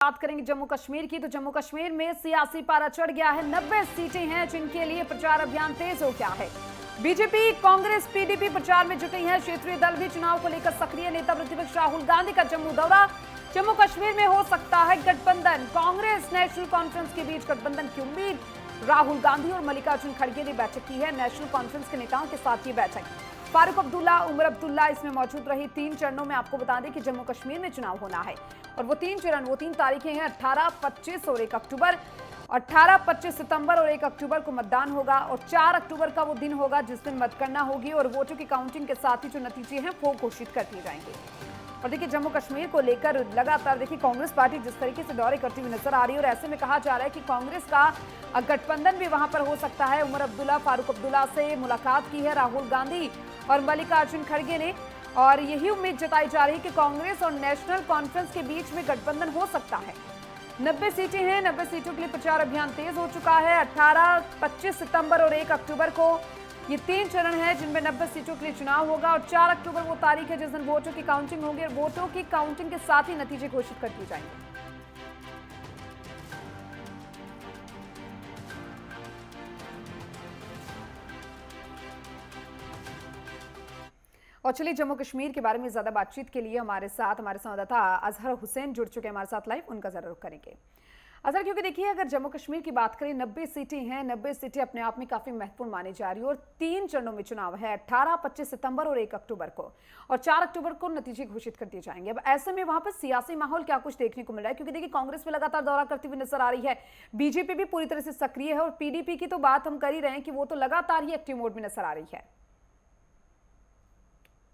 बात करेंगे जम्मू कश्मीर की, तो जम्मू कश्मीर में सियासी पारा चढ़ गया है। 90 सीटें हैं जिनके लिए प्रचार अभियान तेज हो गया है। बीजेपी, कांग्रेस, पीडीपी प्रचार में जुटी हैं। क्षेत्रीय दल भी चुनाव को लेकर सक्रिय। नेता प्रतिपक्ष राहुल गांधी का जम्मू दौरा। जम्मू कश्मीर में हो सकता है गठबंधन। कांग्रेस नेशनल कॉन्फ्रेंस के बीच गठबंधन की उम्मीद। राहुल गांधी और मल्लिकार्जुन खड़गे ने बैठक की है। नेशनल कॉन्फ्रेंस के नेताओं के साथ ये बैठक। फारूक अब्दुल्ला, उमर अब्दुल्ला इसमें मौजूद रही। 3 चरणों में आपको बता दें कि जम्मू कश्मीर में चुनाव होना है और वो 3 तारीखें हैं, 18, 25 और 1 अक्टूबर। 18, 25 सितंबर और 1 अक्टूबर को मतदान होगा और 4 अक्टूबर का वो दिन होगा जिस दिन मतगणना होगी और वोटों की काउंटिंग के साथ ही जो नतीजे हैं वो घोषित कर दिए जाएंगे। और देखिए, जम्मू कश्मीर को लेकर लगातार देखिए कांग्रेस पार्टी जिस तरीके से दौरे करती हुई नजर आ रही है और ऐसे में कहा जा रहा है कि कांग्रेस का गठबंधन भी वहां पर हो सकता है। उमर अब्दुल्ला, फारूक अब्दुल्ला से मुलाकात की है राहुल गांधी और मल्लिकार्जुन खड़गे ने, और यही उम्मीद जताई जा रही है कि कांग्रेस और नेशनल कॉन्फ्रेंस के बीच में गठबंधन हो सकता है। 90 सीटें हैं। 90 सीटों के लिए प्रचार अभियान तेज हो चुका है। 18, 25 सितंबर और 1 अक्टूबर को ये 3 चरण हैं जिनमें 90 सीटों के लिए चुनाव होगा और 4 अक्टूबर वो तारीख है जिस दिन वोटों की काउंटिंग होगी और वोटों की काउंटिंग के साथ ही नतीजे घोषित कर दिए जाएंगे। और चलिए, जम्मू कश्मीर के बारे में ज्यादा बातचीत के लिए हमारे संवाददाता अजहर हुसैन जुड़ चुके हैं हमारे साथ लाइव। उनका जरा रुख करेंगे अजहर, क्योंकि देखिए अगर जम्मू कश्मीर की बात करें, 90 सीटें हैं। 90 सीटें अपने आप में काफी महत्वपूर्ण मानी जा रही है और 3 चरणों में चुनाव है, 18, 25 सितंबर और 1 अक्टूबर को, और 4 अक्टूबर को नतीजे घोषित कर दिए जाएंगे। अब ऐसे में वहां पर सियासी माहौल क्या कुछ देखने को मिल रहा है, क्योंकि देखिए कांग्रेस में लगातार दौरा करती हुई नजर आ रही है, बीजेपी भी पूरी तरह से सक्रिय है और पीडीपी की तो बात हम कर ही रहे हैं कि वो तो लगातार ही एक्टिव मोड में नजर आ रही है।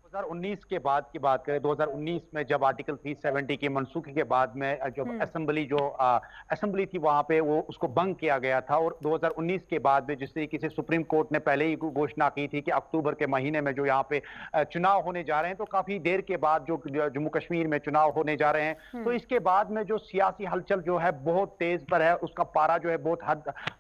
2019 के बाद की बात करें, 2019 में जब आर्टिकल 370 की मनसूखी के बाद में जब असेंबली थी वहां पे वो उसको भंग किया गया था, और 2019 के बाद में जिस तरीके से सुप्रीम कोर्ट ने पहले ही घोषणा की थी कि अक्टूबर के महीने में जो यहाँ पे चुनाव होने जा रहे हैं, तो काफी देर के बाद जो जम्मू कश्मीर में चुनाव होने जा रहे हैं, तो इसके बाद में जो सियासी हलचल जो है बहुत तेज पर है, उसका पारा जो है बहुत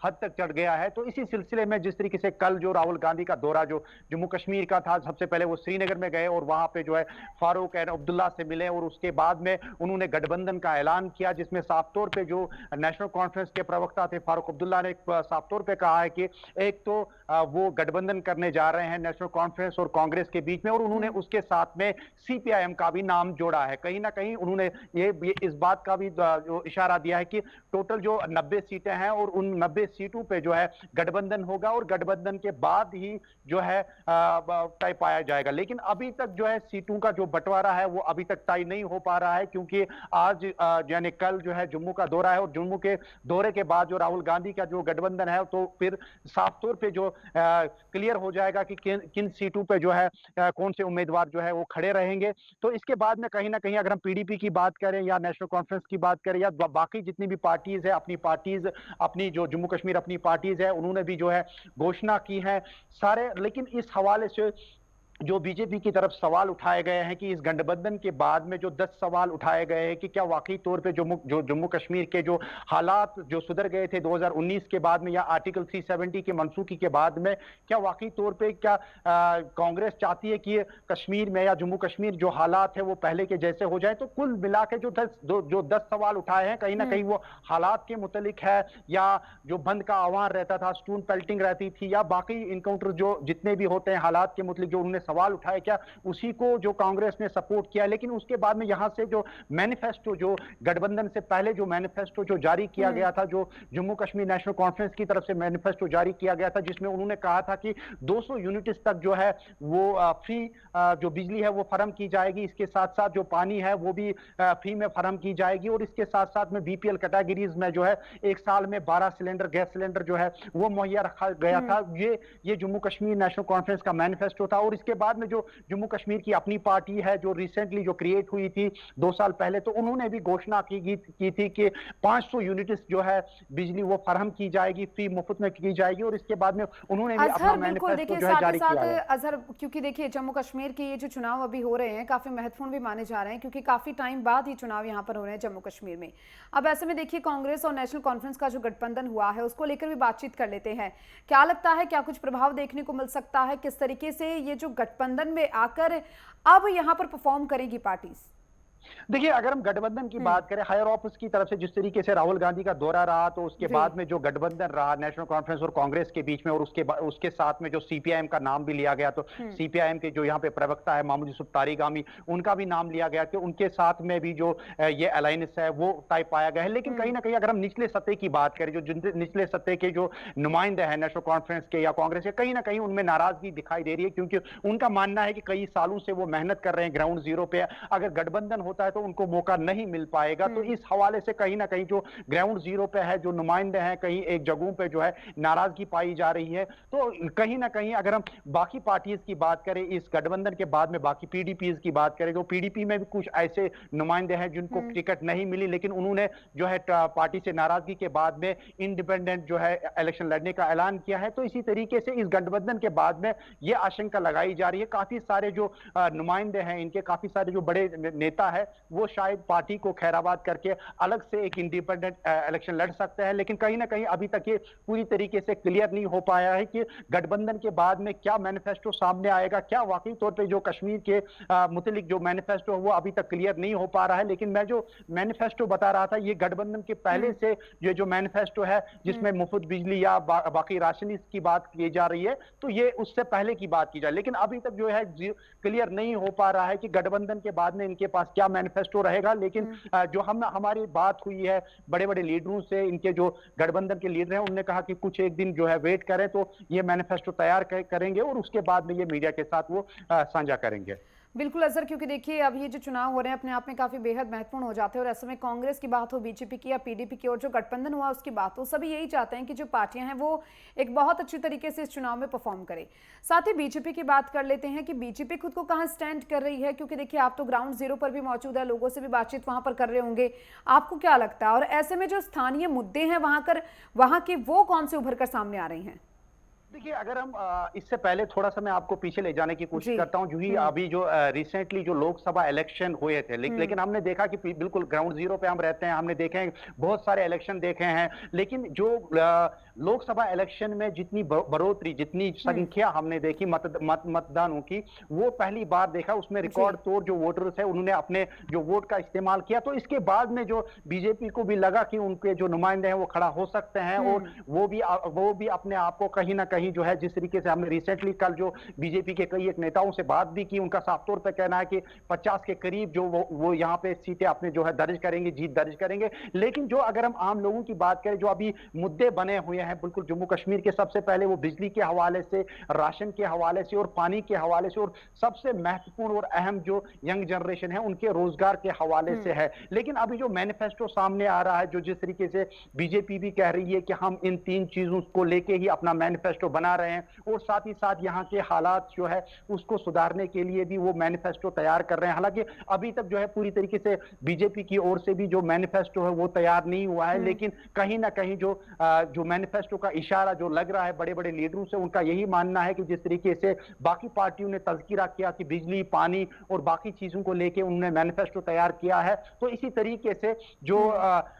हद तक चढ़ गया है। तो इसी सिलसिले में जिस तरीके से कल जो राहुल गांधी का दौरा जो जम्मू कश्मीर का था, सबसे पहले वो श्रीनगर में गए और वहां पे जो है फारूक अब्दुल्ला से मिले और उसके बाद में उन्होंने गठबंधन का ऐलान किया, जिसमें साफ तौर पे जो नेशनल कॉन्फ्रेंस के प्रवक्ता थे फारूक अब्दुल्ला ने साफ तौर पे कहा है कि एक तो वो गठबंधन करने जा रहे हैं नेशनल कॉन्फ्रेंस और कांग्रेस के बीच में, और उन्होंने उसके साथ में सीपीआईएम का भी नाम जोड़ा है। कहीं ना कहीं उन्होंने ये इस बात का भी जो इशारा दिया है कि टोटल जो 90 सीटें हैं और उन 90 सीटों पे जो है गठबंधन होगा और गठबंधन के बाद ही जो है तय पाया जाएगा। लेकिन अभी तक जो है सीटों का जो बंटवारा है वो अभी तक तय नहीं हो पा रहा है, क्योंकि आज यानी कल जो है जम्मू का दौरा है और जम्मू के दौरे के बाद जो राहुल गांधी का जो गठबंधन है, तो फिर साफ तौर पे जो क्लियर हो जाएगा कि किन सीटों पे जो है कौन से उम्मीदवार जो है वो खड़े रहेंगे। तो इसके बाद में कहीं ना कहीं अगर हम पीडीपी की बात करें या नेशनल कॉन्फ्रेंस की बात करें या बाकी जितनी भी पार्टीज है, अपनी जो जम्मू कश्मीर अपनी पार्टीज है, उन्होंने भी जो है घोषणा की है सारे। लेकिन इस हवाले से जो बीजेपी की तरफ सवाल उठाए गए हैं कि इस गठबंधन के बाद में जो 10 सवाल उठाए गए हैं कि क्या वाकई तौर पे जो जम्मू कश्मीर के जो हालात जो सुधर गए थे 2019 के बाद में या आर्टिकल 370 के मनसूखी के बाद में, क्या वाकई तौर पे क्या कांग्रेस चाहती है कि कश्मीर में या जम्मू कश्मीर जो हालात है वो पहले के जैसे हो जाए। तो कुल मिला के जो 10 सवाल उठाए हैं, कहीं ना कहीं वो हालात के मुतालिक है, या जो बंद का आह्वान रहता था, स्टोन पेल्टिंग रहती थी, या बाकी इनकाउंटर जो जितने भी होते हैं हालात के मुतालिक जो उन्होंने सवाल उठाए, क्या उसी को जो कांग्रेस ने सपोर्ट किया। लेकिन उसके बाद में यहां से जो मैनिफेस्टो जो गठबंधन से पहले जो मैनिफेस्टो जो जारी किया गया था, जो जम्मू कश्मीर नेशनल कॉन्फ्रेंस की तरफ से मैनिफेस्टो जारी किया गया था, जिसमें उन्होंने कहा था कि 200 यूनिट्स तक जो है वो फ्री जो बिजली है वो फराहम की जाएगी, इसके साथ साथ जो पानी है वो भी फ्री में फराहम की जाएगी, और इसके साथ साथ में बीपीएल कैटेगरीज में जो है एक साल में 12 सिलेंडर गैस सिलेंडर जो है वो मुहैया रखा गया था। ये जम्मू कश्मीर नेशनल कॉन्फ्रेंस का मैनिफेस्टो था। और इसके बाद में जो जम्मू कश्मीर की अपनी पार्टी है जो रिसेंटली जो क्रिएट हुई थी 2 साल पहले, तो उन्होंने भी घोषणा की थी कि 500 यूनिट्स जो है बिजली वो फराहम की जाएगी, फ्री मुफ्त में की जाएगी, और इसके बाद में उन्होंने भी अपना मैनिफेस्टो जो है जारी किया है। अजहर, क्योंकि देखिए जम्मू कश्मीर के ये जो चुनाव अभी हो रहे हैं काफी महत्वपूर्ण भी माने जा रहे हैं, क्योंकि काफी टाइम बाद ही चुनाव यहाँ पर हो रहे हैं जम्मू कश्मीर में। अब ऐसे में देखिए कांग्रेस और नेशनल कॉन्फ्रेंस का जो गठबंधन हुआ है उसको लेकर भी बातचीत कर लेते हैं। क्या लगता है, क्या कुछ प्रभाव देखने को मिल सकता है, किस तरीके से ये जो गठबंधन में आकर अब यहां पर परफॉर्म करेगी पार्टीज? देखिए, अगर हम गठबंधन की बात करें, हायर ऑफिस की तरफ से जिस तरीके से राहुल गांधी का दौरा रहा, तो उसके बाद में जो गठबंधन रहा नेशनल कॉन्फ्रेंस और कांग्रेस के बीच में, और उसके साथ में जो सीपीआईएम का नाम भी लिया गया, तो सीपीआईएम के जो यहाँ पे प्रवक्ता है महमूद यूसुफ तारिगामी, उनका भी नाम लिया गया कि उनके साथ में भी जो ये अलायंस है वो तय पाया गया है। लेकिन कहीं ना कहीं अगर हम निचले सतह की बात करें, जो निचले सतह के जो नुमाइंदे हैं नेशनल कॉन्फ्रेंस के या कांग्रेस के, कहीं ना कहीं उनमें नाराजगी दिखाई दे रही है, क्योंकि उनका मानना है कि कई सालों से वो मेहनत कर रहे हैं ग्राउंड जीरो पे। अगर गठबंधन होता है तो उनको मौका नहीं मिल पाएगा। तो इस हवाले से कहीं ना कहीं जो ग्राउंड जीरो पे है, जो नुमाइंदे हैं, कहीं एक जगहों पे जो है नाराजगी पाई जा रही है। तो कहीं ना कहीं अगर हम बाकी पार्टीज की बात करें, इस गठबंधन के बाद में बाकी पीडीपीज की बात करें, तो पीडीपी में भी कुछ ऐसे नुमाइंदे हैं जिनको टिकट नहीं मिली, लेकिन उन्होंने जो है पार्टी से नाराजगी के बाद में इंडिपेंडेंट जो है इलेक्शन लड़ने का ऐलान किया है। तो इसी तरीके से इस गठबंधन के बाद में यह आशंका लगाई जा रही है, काफी सारे जो नुमाइंदे हैं इनके, काफी सारे जो बड़े नेता है, वो शायद पार्टी को खैराबाद करके अलग से एक इंडिपेंडेंट इलेक्शन लड़ सकते हैं। लेकिन कहीं ना कहीं अभी तक ये पूरी तरीके से क्लियर नहीं हो पाया है कि गठबंधन के बाद में क्या मैनिफेस्टो सामने आएगा, क्या वाकई तौर पे जो कश्मीर के मुतलिक जो मैनिफेस्टो है वो अभी तक क्लियर नहीं हो पा रहा है। लेकिन मैं जो मैनिफेस्टो बता रहा था, ये गठबंधन के पहले से ये जो मैनिफेस्टो है जिसमें मुफ्त बिजली या बाकी राशन की बात की जा रही है, तो ये उससे पहले की बात की जाए। लेकिन अभी तक जो है क्लियर नहीं हो पा रहा है कि गठबंधन के बाद में इनके पास क्या मैनिफेस्टो रहेगा। लेकिन जो हमारी बात हुई है बड़े बड़े लीडरों से, इनके जो गठबंधन के लीडर हैं, उन्होंने कहा कि कुछ एक दिन जो है वेट करें, तो ये मैनिफेस्टो तैयार करेंगे और उसके बाद में ये मीडिया के साथ वो साझा करेंगे। बिल्कुल अजहर, क्योंकि देखिए अब ये जो चुनाव हो रहे हैं अपने आप में काफी बेहद महत्वपूर्ण हो जाते हैं, और ऐसे में कांग्रेस की बात हो, बीजेपी की या पीडीपी की, और जो गठबंधन हुआ उसकी बात हो, सभी यही चाहते हैं कि जो पार्टियां हैं वो एक बहुत अच्छी तरीके से इस चुनाव में परफॉर्म करें। साथ ही बीजेपी की बात कर लेते हैं कि बीजेपी खुद को कहाँ स्टैंड कर रही है, क्योंकि देखिए आप तो ग्राउंड जीरो पर भी मौजूद है, लोगों से भी बातचीत वहां पर कर रहे होंगे, आपको क्या लगता है? और ऐसे में जो स्थानीय मुद्दे हैं वहां के वो कौन से उभर कर सामने आ रही हैं? देखिए, अगर हम इससे पहले थोड़ा सा मैं आपको पीछे ले जाने की कोशिश करता हूं, जो ही अभी जो रिसेंटली जो लोकसभा इलेक्शन हुए थे, लेकिन हमने देखा कि बिल्कुल ग्राउंड जीरो पे हम रहते हैं, हमने देखे हैं बहुत सारे इलेक्शन देखे हैं, लेकिन जो लोकसभा इलेक्शन में जितनी बढ़ोतरी, जितनी संख्या हमने देखी मतदानों की, वो पहली बार देखा। उसमें रिकॉर्ड तोड़ जो वोटर्स है उन्होंने अपने जो वोट का इस्तेमाल किया। तो इसके बाद में जो बीजेपी को भी लगा कि उनके जो नुमाइंदे हैं वो खड़ा हो सकते हैं, और वो भी अपने आप को कहीं ना कहीं जो है, जिस तरीके से हमने रिसेंटली कल जो बीजेपी के कई एक नेताओं से बात भी की, उनका साफ तौर पर कहना है कि 50 के करीब जो वो यहाँ पे सीटें अपने जो है दर्ज करेंगे, जीत दर्ज करेंगे। लेकिन जो अगर हम आम लोगों की बात करें, जो अभी मुद्दे बने हुए हैं बिल्कुल जम्मू कश्मीर के, सबसे पहले वो बिजली के हवाले से, राशन के हवाले से और पानी के हवाले से, और सबसे महत्वपूर्ण और अहम जो यंग जनरेशन है उनके रोजगार के हवाले से है। लेकिन अभी जो मैनिफेस्टो सामने आ रहा है, जो जिस तरीके से बीजेपी भी कह रही है कि हम इन 3 चीजों को लेके ही अपना मैनिफेस्टो बना रहे हैं, और साथ ही साथ यहाँ के हालात जो है उसको सुधारने के लिए भी वो मैनिफेस्टो तैयार कर रहे हैं। हालांकि अभी तक जो है पूरी तरीके से बीजेपी की ओर से भी जो मैनिफेस्टो है वो तैयार नहीं हुआ है, लेकिन कहीं ना कहीं जो मैनिफेस्टो का इशारा जो लग रहा है बड़े बड़े लीडरों से, उनका यही मानना है कि जिस तरीके से बाकी पार्टियों ने तज़किरा किया कि बिजली, पानी और बाकी चीजों को लेकर उन्होंने मैनिफेस्टो तैयार किया है, तो इसी तरीके से जो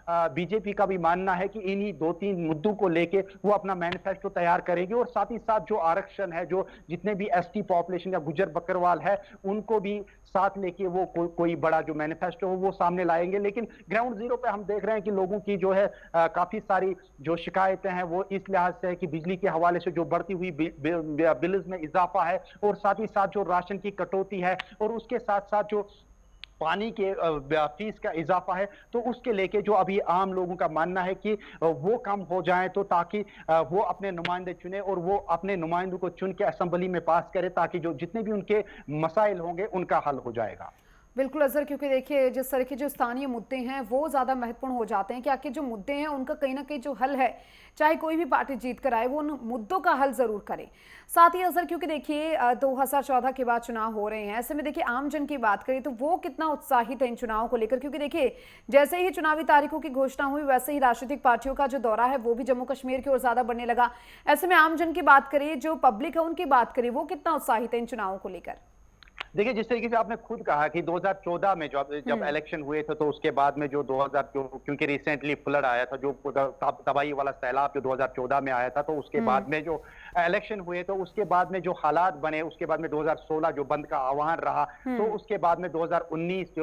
बीजेपी का भी मानना है कि इन्हीं 2-3 मुद्दों को लेके वो अपना मैनिफेस्टो तैयार करेगी। और साथ ही साथ जो आरक्षण है, जो जितने भी एसटी पॉपुलेशन या गुजर बकरवाल है, उनको भी साथ लेके वो कोई बड़ा जो मैनिफेस्टो हो वो सामने लाएंगे। लेकिन ग्राउंड जीरो पे हम देख रहे हैं कि लोगों की जो है काफी सारी जो शिकायतें हैं वो इस लिहाज से है कि बिजली के हवाले से जो बढ़ती हुई बिल्स में इजाफा है, और साथ ही साथ जो राशन की कटौती है, और उसके साथ साथ जो पानी के फीस का इजाफा है, तो उसके लेके जो अभी आम लोगों का मानना है कि वो कम हो जाए, तो ताकि वो अपने नुमाइंदे चुने और वो अपने नुमाइंदों को चुन के असेंबली में पास करे, ताकि जो जितने भी उनके मसाइल होंगे उनका हल हो जाएगा। बिल्कुल अजहर, क्योंकि देखिए जिस तरह के जो स्थानीय मुद्दे हैं वो ज़्यादा महत्वपूर्ण हो जाते हैं कि आखिर जो मुद्दे हैं उनका कहीं ना कहीं जो हल है, चाहे कोई भी पार्टी जीत कर आए, वो उन मुद्दों का हल ज़रूर करे। साथ ही अजहर, क्योंकि देखिए 2014 के बाद चुनाव हो रहे हैं, ऐसे में देखिए आम जन की बात करें तो वो कितना उत्साहित है इन चुनावों को लेकर, क्योंकि देखिए जैसे ही चुनावी तारीखों की घोषणा हुई वैसे ही राजनीतिक पार्टियों का जो दौरा है वो भी जम्मू कश्मीर की ओर ज़्यादा बढ़ने लगा। ऐसे में आम जन की बात करें, जो पब्लिक है उनकी बात करें, वो कितना उत्साहित है इन चुनावों को लेकर? देखिए, जिस तरीके से आपने खुद कहा कि 2014 में जब इलेक्शन हुए थे, तो उसके बाद में जो 2000 क्योंकि रिसेंटली फ्लड आया था, जो तबाही वाला सैलाब जो 2014 में आया था, तो उसके बाद में जो इलेक्शन हुए, तो उसके बाद में जो हालात बने, उसके बाद में 2016 जो बंद का आह्वान रहा, तो उसके बाद में 2019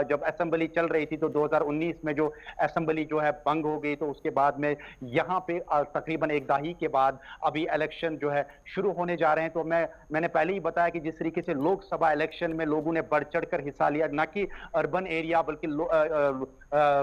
जब असेंबली चल रही थी, तो 2019 में जो असेंबली जो है भंग हो गई, तो उसके बाद में यहाँ पे तकरीबन एक दहाई के बाद अभी इलेक्शन जो है शुरू होने जा रहे हैं। तो मैंने पहले ही बताया कि जिस तरीके से लोकसभा इलेक्शन में लोगों ने बढ़ चढ़ कर हिस्सा लिया, न कि अर्बन एरिया बल्कि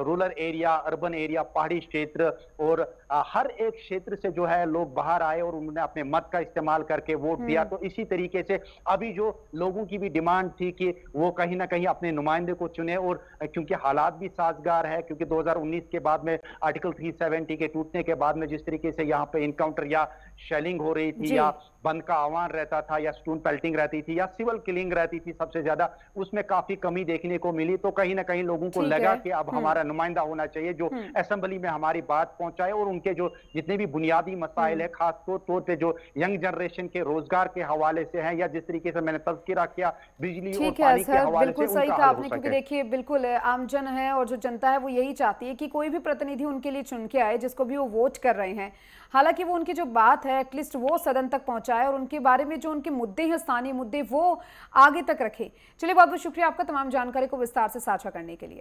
रूरल एरिया, अर्बन एरिया, पहाड़ी क्षेत्र, और हर एक क्षेत्र से जो है लोग बाहर आए और उन्होंने अपने मत का इस्तेमाल करके वोट दिया। तो इसी तरीके से अभी जो लोगों की भी डिमांड थी कि वो कहीं ना कहीं अपने नुमाइंदे को चुने, और क्योंकि हालात भी साजगार है, क्योंकि 2019 के बाद में आर्टिकल 370 के टूटने के बाद में जिस तरीके से यहाँ पे इनकाउंटर या शेलिंग हो रही थी, या बंद का आह्वान रहता था, या स्टोन पेल्टिंग रहती थी, या सिविल किलिंग रहती थी सबसे ज्यादा, उसमें काफी कमी देखने को मिली। तो कहीं ना कहीं लोगों को लगा कि अब हमारा नुमाइंदा होना चाहिए जो असेंबली में हमारी बात पहुंचाए, और उनके जो जितने भी बुनियादी मसाइल है, खास तौर पे जो यंग जनरेशन के रोजगार के हवाले से हैं, या जिस तरीके से मैंने तज़किरा किया बिजली और पानी के हवाले से, बिल्कुल सही कहा आपने, क्योंकि देखिए बिल्कुल आमजन है और जो जनता है वो यही चाहती है कि कोई भी प्रतिनिधि उनके लिए चुन के आए जिसको भी वो वोट कर रहे हैं, हालांकि वो उनकी जो बात है एटलीस्ट वो सदन तक पहुंचाए और उनके बारे में जो उनके मुद्दे हैं, स्थानीय मुद्दे, वो आगे तक रखे। चलिए, बहुत बहुत शुक्रिया आपका तमाम जानकारी को विस्तार से साझा करने के लिए।